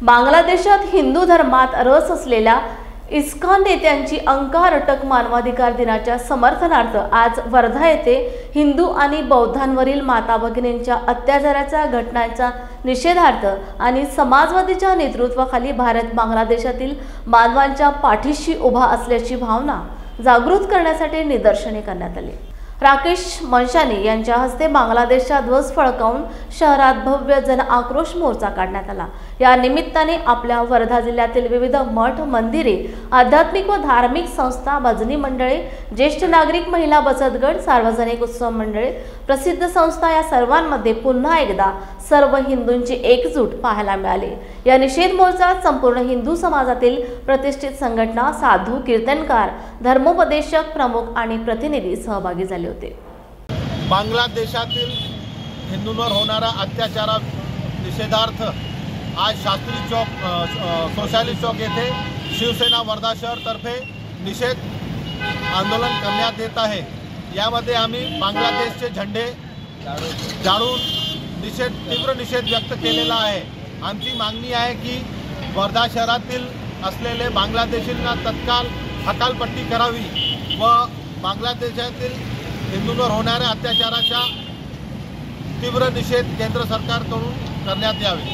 बांगलादेशात हिंदू धर्मात रस असलेल्या इस्कॉन नेत्यांची अंकारटक मानवाधिकार दिनाच्या समर्थनार्थ आज वर्धा येथे हिंदू आणि बौद्धांवरील माता भगिनींच्या अत्याचाराच्या घटनांचा निषेधार्थ आणि समाजवादीच्या नेतृत्वाखाली भारत बांगलादेशातील मानवांच्या पाठीशी उभा असल्याची भावना जागृत करण्यासाठी निदर्शने करण्यात आली। राकेश मनशानी यांच्या हस्ते बांगलादेशचा ध्वज फडकावून शहरात भव्य जन आक्रोश मोर्चा काढण्यात आला। या निमित्ताने आपल्या वर्धा जिल्ह्यातील विविध मठ, मंदिरे, आध्यात्मिक व धार्मिक संस्था, भजनी मंडळे, ज्येष्ठ नागरिक, महिला बचत गट, सार्वजनिक उत्सव मंडळे, प्रसिद्ध संस्था या सर्वांमध्ये पुन्हा एकदा सर्व हिंदूंची एकजूट पाहायला मिळाली। या निषेध मोर्चात संपूर्ण हिंदू समाजातील प्रतिष्ठित संघटना, साधू, कीर्तनकार, धर्मोपदेशक, प्रमुख आणि प्रतिनिधी सहभागी झाले होते। बांगलादेशातील हिंदूंवर होणारा अत्याचारा निषेधार्थ आज शास्त्री चौक सोशालिस्ट चौक येथे शिवसेना वर्धा शहर तर्फे निषेध आंदोलन करण्यात येत आहे। यामध्ये आम्ही बांगलादेशचे झेंडे जाळून तीव्र निषेध व्यक्त केलेला आहे। आमची मागणी आहे की वर्धा शहरातील असलेले बांगलादेशींना तत्काळ हकालपट्टी करावी व बांगलादेशातील हिंदूंवर होणाऱ्या अत्याचाराचा तीव्र निषेध केंद्र सरकारकडून करण्यात यावे।